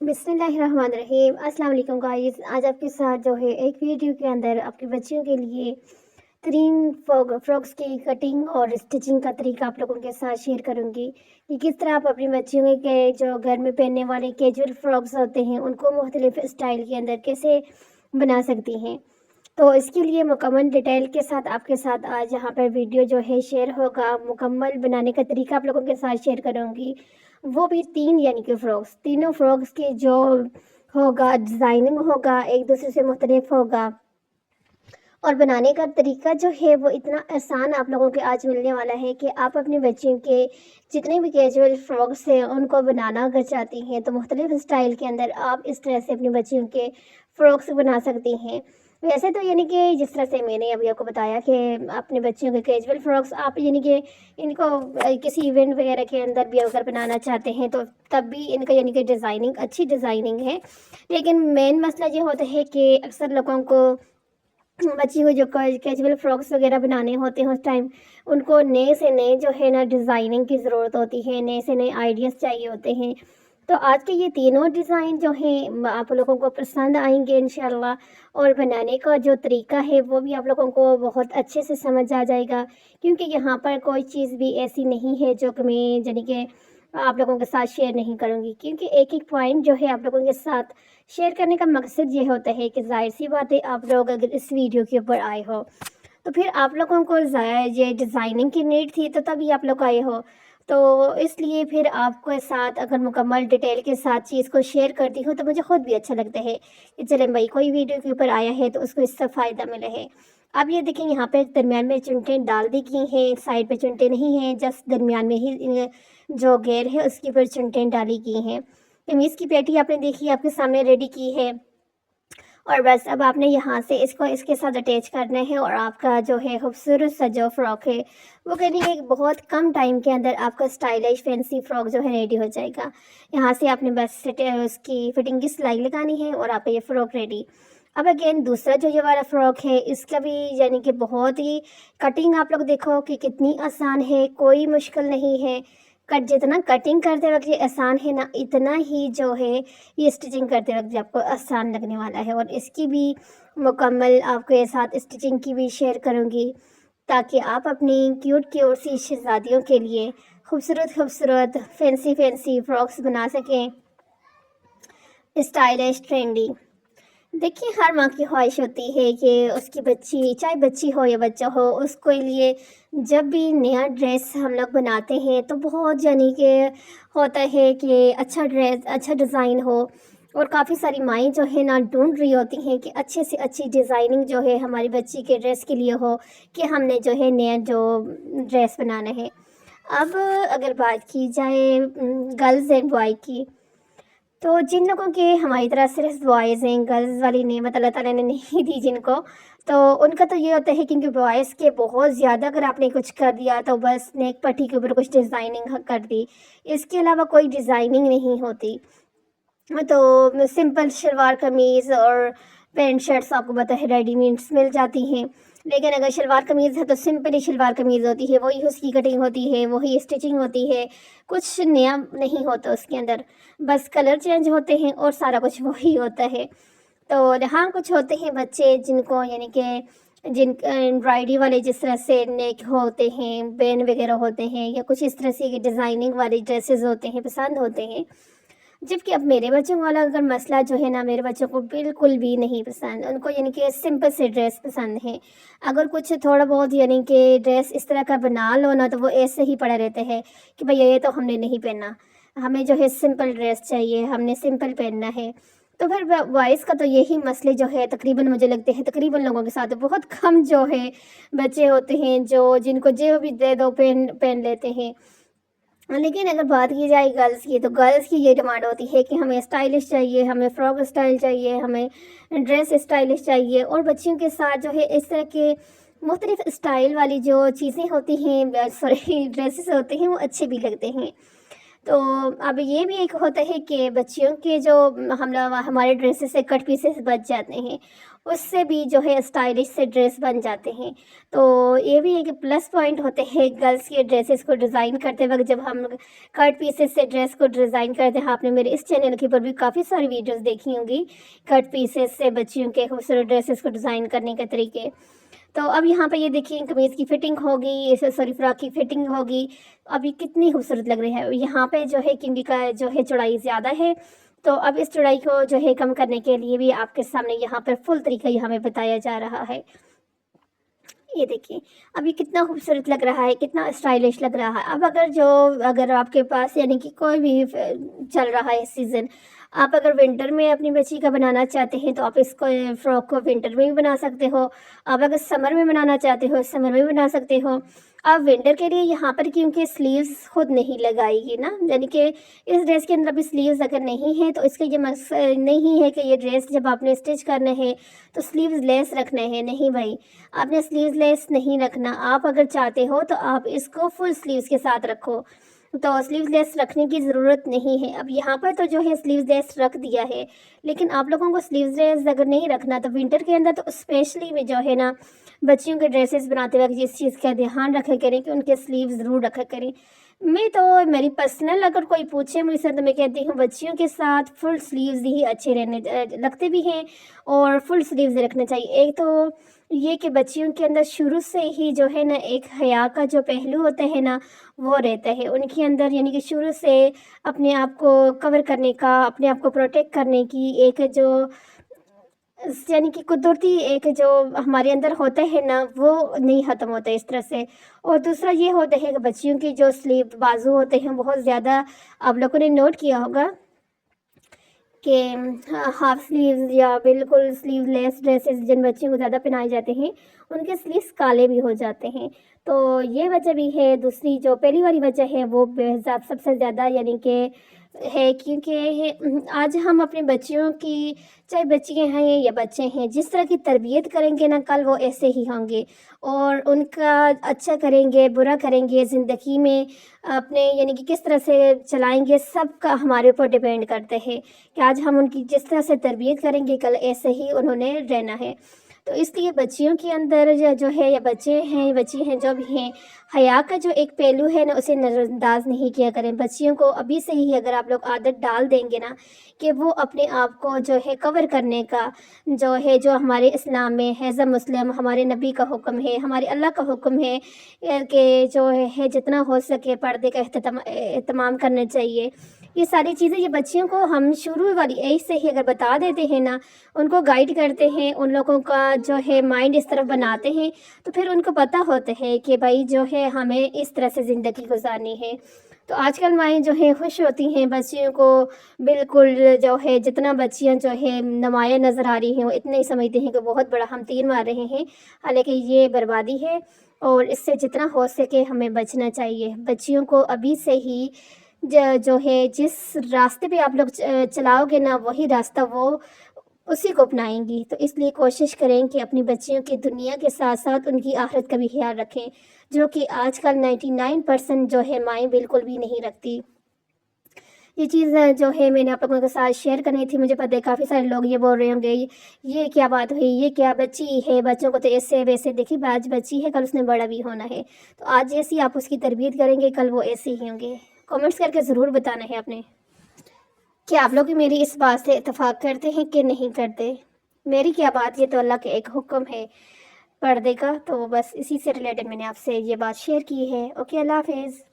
बिस्मिल्लाहिर्रहमानिर्रहीम। अस्सलाम वालेकुम गाइस। आज आपके साथ जो है एक वीडियो के अंदर अपने बच्चियों के लिए तरीन फ्रॉक्स की कटिंग और स्टिचिंग का तरीका आप लोगों के साथ शेयर करूंगी कि किस तरह आप अपनी बच्चियों के जो घर में पहनने वाले कैजुअल फ्रॉक्स होते हैं उनको मुख्तलिफ स्टाइल के अंदर कैसे बना सकती हैं। तो इसके लिए मुकम्मल डिटेल के साथ आपके साथ आज यहाँ पर वीडियो जो है शेयर होगा। मुकम्मल बनाने का तरीका आप लोगों के साथ शेयर करूँगी, वो भी तीन यानी कि फ्रॉक्स, तीनों फ्रॉक्स की जो होगा डिज़ाइनिंग होगा एक दूसरे से मुख्तलिफ होगा और बनाने का तरीका जो है वो इतना आसान आप लोगों के आज मिलने वाला है कि आप अपने बच्चों के जितने भी कैजुअल फ्रॉक्स हैं उनको बनाना अगर चाहती हैं तो मुख्तलिफ स्टाइल के अंदर आप इस तरह से अपने बच्चियों के फ्रॉक्स बना सकती हैं। वैसे तो यानी कि जिस तरह से मैंने अभी आपको बताया कि अपने बच्चियों के कैजुअल फ्रॉक्स आप यानी कि इनको किसी इवेंट वगैरह के अंदर भी अगर बनाना चाहते हैं तो तब भी इनका यानी कि डिज़ाइनिंग अच्छी डिज़ाइनिंग है। लेकिन मेन मसला ये होता है कि अक्सर लोगों को बच्ची को जो कैजुअल फ्रॉक्स वगैरह बनाने होते हैं उस टाइम उनको नए से नए जो है ना डिज़ाइनिंग की ज़रूरत होती है, नए से नए आइडियाज़ चाहिए होते हैं। तो आज के ये तीनों डिज़ाइन जो हैं आप लोगों को पसंद आएंगे इंशाल्लाह, और बनाने का जो तरीका है वो भी आप लोगों को बहुत अच्छे से समझ आ जाएगा, क्योंकि यहाँ पर कोई चीज़ भी ऐसी नहीं है जो कि मैं यानी कि आप लोगों के साथ शेयर नहीं करूँगी, क्योंकि एक एक पॉइंट जो है आप लोगों के साथ शेयर करने का मकसद ये होता है कि ज़ाहिर सी बात है आप लोग अगर इस वीडियो के ऊपर आए हो तो फिर आप लोगों को ये डिज़ाइनिंग की नीड थी तो तभी आप लोग आए हो। तो इसलिए फिर आपको साथ अगर मुकम्मल डिटेल के साथ चीज़ को शेयर करती हूँ तो मुझे खुद भी अच्छा लगता है कि चलें भाई कोई वीडियो के ऊपर आया है तो उसको इससे फ़ायदा मिला है। अब ये देखें यहाँ पे दरमियान में चुनटें डाल दी गई हैं, साइड पे चुनटें नहीं हैं, जस्ट दरमियान में ही जो घेर है उसके ऊपर चुनटें डाली गई हैं। कमीज़ की पेटी आपने देखी आपके सामने रेडी की है, और बस अब आपने यहाँ से इसको इसके साथ अटैच करना है और आपका जो है खूबसूरत सा जो फ्रॉक है वो करेंगे एक बहुत कम टाइम के अंदर आपका स्टाइलिश फैंसी फ्रॉक जो है रेडी हो जाएगा। यहाँ से आपने बस उसकी फिटिंग की सिलाई लगानी है और आपका ये फ़्रॉक रेडी। अब अगेन दूसरा जो ये वाला फ़्रॉक है इसका भी यानी कि बहुत ही कटिंग आप लोग देखो कि कितनी आसान है, कोई मुश्किल नहीं है। जितना कटिंग करते वक्त ये आसान है ना, इतना ही जो है ये स्टिचिंग करते वक्त भी आपको आसान लगने वाला है। और इसकी भी मुकम्मल आपके साथ स्टिचिंग की भी शेयर करूँगी ताकि आप अपनी क्यूट क्यूट सी शहज़ादियों के लिए खूबसूरत खूबसूरत फैंसी फैंसी फ्रॉक्स बना सकें, स्टाइलिश ट्रेंडी। देखिए हर माँ की ख्वाहिश होती है कि उसकी बच्ची, चाहे बच्ची हो या बच्चा हो, उसके लिए जब भी नया ड्रेस हम लोग बनाते हैं तो बहुत यानी कि होता है कि अच्छा ड्रेस, अच्छा डिज़ाइन हो। और काफ़ी सारी माएँ जो है ना ढूंढ रही होती हैं कि अच्छे से अच्छी डिज़ाइनिंग जो है हमारी बच्ची के ड्रेस के लिए हो, कि हमने जो है नया जो ड्रेस बनाना है। अब अगर बात की जाए गर्ल्स एंड बॉय की, तो जिन लोगों के हमारी तरह सिर्फ बॉयज़ हैं, गर्ल्स वाली नेमत अल्लाह ताला ने नहीं दी जिनको, तो उनका तो ये होता है क्योंकि बॉयज़ के बहुत ज़्यादा अगर आपने कुछ कर दिया तो बस नेक पट्टी के ऊपर कुछ डिज़ाइनिंग कर दी, इसके अलावा कोई डिज़ाइनिंग नहीं होती। तो सिंपल शलवार कमीज़ और पैंट शर्ट्स आपको पता है रेडीमेड्स मिल जाती हैं। लेकिन अगर शलवार कमीज़ है तो सिंपल ही शलवार कमीज़ होती है, वही उसकी कटिंग होती है, वही स्टिचिंग होती है, कुछ नया नहीं होता उसके अंदर, बस कलर चेंज होते हैं और सारा कुछ वही होता है। तो हाँ, कुछ होते हैं बच्चे जिनको यानी कि जिन एम्ब्रॉयडरी वाले जिस तरह से नेक होते हैं, बैन वगैरह होते हैं, या कुछ इस तरह से डिज़ाइनिंग वाले ड्रेसेस होते हैं, पसंद होते हैं। जबकि अब मेरे बच्चों वाला अगर मसला जो है ना, मेरे बच्चों को बिल्कुल भी नहीं पसंद, उनको यानी कि सिंपल से ड्रेस पसंद है। अगर कुछ थोड़ा बहुत यानी कि ड्रेस इस तरह का बना लो ना तो वो ऐसे ही पड़ा रहते हैं कि भैया ये तो हमने नहीं पहनना, हमें जो है सिंपल ड्रेस चाहिए, हमने सिंपल पहनना है। तो फिर बॉयज़ का तो यही मसले जो है तकरीबन मुझे लगते हैं तकरीबन लोगों के साथ बहुत कम जो है बच्चे होते हैं जो जिनको जो भी दे दो पहन पहन लेते हैं। लेकिन अगर बात की जाए गर्ल्स की, तो गर्ल्स की ये डिमांड होती है कि हमें स्टाइलिश चाहिए, हमें फ्रॉक स्टाइल चाहिए, हमें ड्रेस स्टाइलिश चाहिए। और बच्चियों के साथ जो है इस तरह के मुख्तलिफ स्टाइल वाली जो चीज़ें होती हैं, सॉरी ड्रेसेस होते हैं, वो अच्छे भी लगते हैं। تو اب یہ بھی ایک ہوتا ہے کہ بچیوں کے جو ہمارے ڈریسز سے کٹ پیسز بچ جاتے ہیں، اس سے بھی جو ہے اسٹائلش سے ڈریس بن جاتے ہیں۔ تو یہ بھی ایک پلس پوائنٹ ہوتے ہیں گرلس کے ڈریسز کو ڈیزائن کرتے وقت، جب ہم کٹ پیسز سے ڈریس کو ڈیزائن کرتے ہیں۔ آپ نے میرے اس چینل کے اوپر بھی کافی ساری ویڈیوز دیکھی ہوں گی کٹ پیسز سے بچیوں کے خوبصورت ڈریسز کو ڈیزائن کرنے کے طریقے۔ تو اب یہاں پہ یہ دیکھیں قمیض کی فٹنگ ہوگی، فراک کی فٹنگ ہوگی، اب یہ کتنی خوبصورت لگ رہی ہے۔ یہاں پہ جو ہے کنڈی کا جو ہے چوڑائی زیادہ ہے، تو اب اس چوڑائی کو جو ہے کم کرنے کے لیے بھی آپ کے سامنے یہاں پر فل طریقہ یہاں پہ بتایا جا رہا ہے۔ یہ دیکھیں اب یہ کتنا خوبصورت لگ رہا ہے، کتنا اسٹائلش لگ رہا ہے۔ اب اگر آپ کے پاس یعنی کہ کوئی بھی چل رہا ہے سیزن، آپ اگر ونٹر میں اپنی بچی کا بنانا چاہتے ہیں تو آپ اس کو فراک کو ونٹر میں بھی بنا سکتے ہو۔ آپ اگر سمر میں بنانا چاہتے ہو سمر میں بھی بنا سکتے ہو۔ اب ونٹر کے لیے یہاں پر کیونکہ سلیوز خود نہیں لگائے گی نا، یعنی کہ اس ڈریس کے اندر بھی سلیوز اگر نہیں ہے تو اس کا یہ مقصد نہیں ہے کہ یہ ڈریس جب آپ نے اسٹچ کرنا ہے تو سلیوز لیس رکھنا ہے، نہیں بھائی، آپ نے سلیوز لیس نہیں رکھنا۔ آپ اگر چاہتے ہو تو آپ اس کو فل سلیوز کے ساتھ رکھو، تو سلیوز لیس رکھنے کی ضرورت نہیں ہے۔ اب یہاں پر تو جو ہے سلیوز لیس رکھ دیا ہے، لیکن آپ لوگوں کو سلیوز لیس اگر نہیں رکھنا تو ونٹر کے اندر تو اسپیشلی میں جو ہے نا بچیوں کے ڈریسز بناتے وقت اس چیز کا دھیان رکھا کریں کہ ان کے سلیوز ضرور رکھا کریں۔ میں تو میری پرسنل اگر کوئی پوچھے مجھ سے تو میں کہتی ہوں بچیوں کے ساتھ فل سلیوز ہی اچھے لگتے بھی ہیں، اور فل سلیوز رکھنا چاہیے۔ ایک تو یہ کہ بچیوں کے اندر شروع سے ہی جو ہے نا ایک حیا کا جو پہلو ہوتا ہے نا وہ رہتا ہے ان کے اندر، یعنی کہ شروع سے اپنے آپ کو کور کرنے کا، اپنے آپ کو پروٹیکٹ کرنے کی ایک جو یعنی کہ قدرتی ایک جو ہمارے اندر ہوتا ہے نا وہ نہیں ختم ہوتا اس طرح سے۔ اور دوسرا یہ ہوتا ہے کہ بچیوں کی جو سلیو بازو ہوتے ہیں بہت زیادہ، آپ لوگوں نے نوٹ کیا ہوگا کہ ہاف سلیوز یا بالکل سلیو لیس ڈریسز جن بچیوں کو زیادہ پہنائے جاتے ہیں ان کے سلیوز کالے بھی ہو جاتے ہیں۔ تو یہ وجہ بھی ہے۔ دوسری جو پہلی والی وجہ ہے وہ سب سے زیادہ یعنی کہ ہے کیونکہ آج ہم اپنے بچیوں کی، چاہے بچیاں ہیں یا بچے ہیں، جس طرح کی تربیت کریں گے نا کل وہ ایسے ہی ہوں گے، اور ان کا اچھا کریں گے برا کریں گے زندگی میں اپنے یعنی کہ کس طرح سے چلائیں گے، سب کا ہمارے اوپر ڈیپینڈ کرتے ہیں کہ آج ہم ان کی جس طرح سے تربیت کریں گے کل ایسے ہی انہوں نے رہنا ہے۔ تو اس لیے بچیوں کے اندر جو ہے یا بچے ہیں بچی ہیں جو بھی ہیں، حیا کا جو ایک پہلو ہے نا اسے نظر انداز نہیں کیا کریں۔ بچیوں کو ابھی سے ہی اگر آپ لوگ عادت ڈال دیں گے نا کہ وہ اپنے آپ کو جو ہے کور کرنے کا جو ہے، جو ہمارے اسلام میں حیض مسلم ہمارے نبی کا حکم ہے، ہمارے اللہ کا حکم ہے کہ جو ہے جتنا ہو سکے پردے کا اہتمام کرنا چاہیے۔ یہ ساری چیزیں یہ بچیوں کو ہم شروع والی ایج سے ہی اگر بتا دیتے ہیں نا، ان کو گائیڈ کرتے ہیں، ان لوگوں کا جو ہے مائنڈ اس طرف بناتے ہیں، تو پھر ان کو پتہ ہوتا ہے کہ بھائی جو ہے ہمیں اس طرح سے زندگی گزارنی ہے۔ تو آج کل مائیں جو ہیں خوش ہوتی ہیں بچیوں کو بالکل جو ہے جتنا بچیاں جو ہے نمایاں نظر آ رہی ہیں وہ اتنے ہی سمجھتے ہیں کہ بہت بڑا ہم تیر مار رہے ہیں، حالانکہ یہ بربادی ہے، اور اس سے جتنا ہو سکے ہمیں بچنا چاہیے۔ بچیوں کو ابھی سے ہی جو ہے جس راستے پہ آپ لوگ چلاؤ گے نا وہی راستہ وہ اسی کو اپنائیں گی۔ تو اس لیے کوشش کریں کہ اپنی بچیوں کی دنیا کے ساتھ ساتھ ان کی آخرت کا بھی خیال رکھیں، جو کہ آج کل 99% جو ہے مائیں بالکل بھی نہیں رکھتی۔ یہ چیز جو ہے میں نے آپ لوگوں کے ساتھ شیئر کرنی تھی۔ مجھے پتہ ہے کافی سارے لوگ یہ بول رہے ہوں گے یہ کیا بات ہوئی، یہ کیا بچی ہے، بچوں کو تو ایسے ویسے، دیکھیے آج بچی ہے کل اس نے بڑا بھی ہونا ہے، تو آج جیسی آپ اس کی تربیت کریں گے کل وہ ایسے ہی ہوں گے۔ کامنٹس کر کے ضرور بتانا ہے آپ نے کہ آپ لوگ میری اس بات سے اتفاق کرتے ہیں کہ نہیں کرتے۔ میری کیا بات، یہ تو اللہ کا ایک حکم ہے پردے کا، تو بس اسی سے ریلیٹڈ میں نے آپ سے یہ بات شیئر کی ہے۔ اوکے، اللہ حافظ۔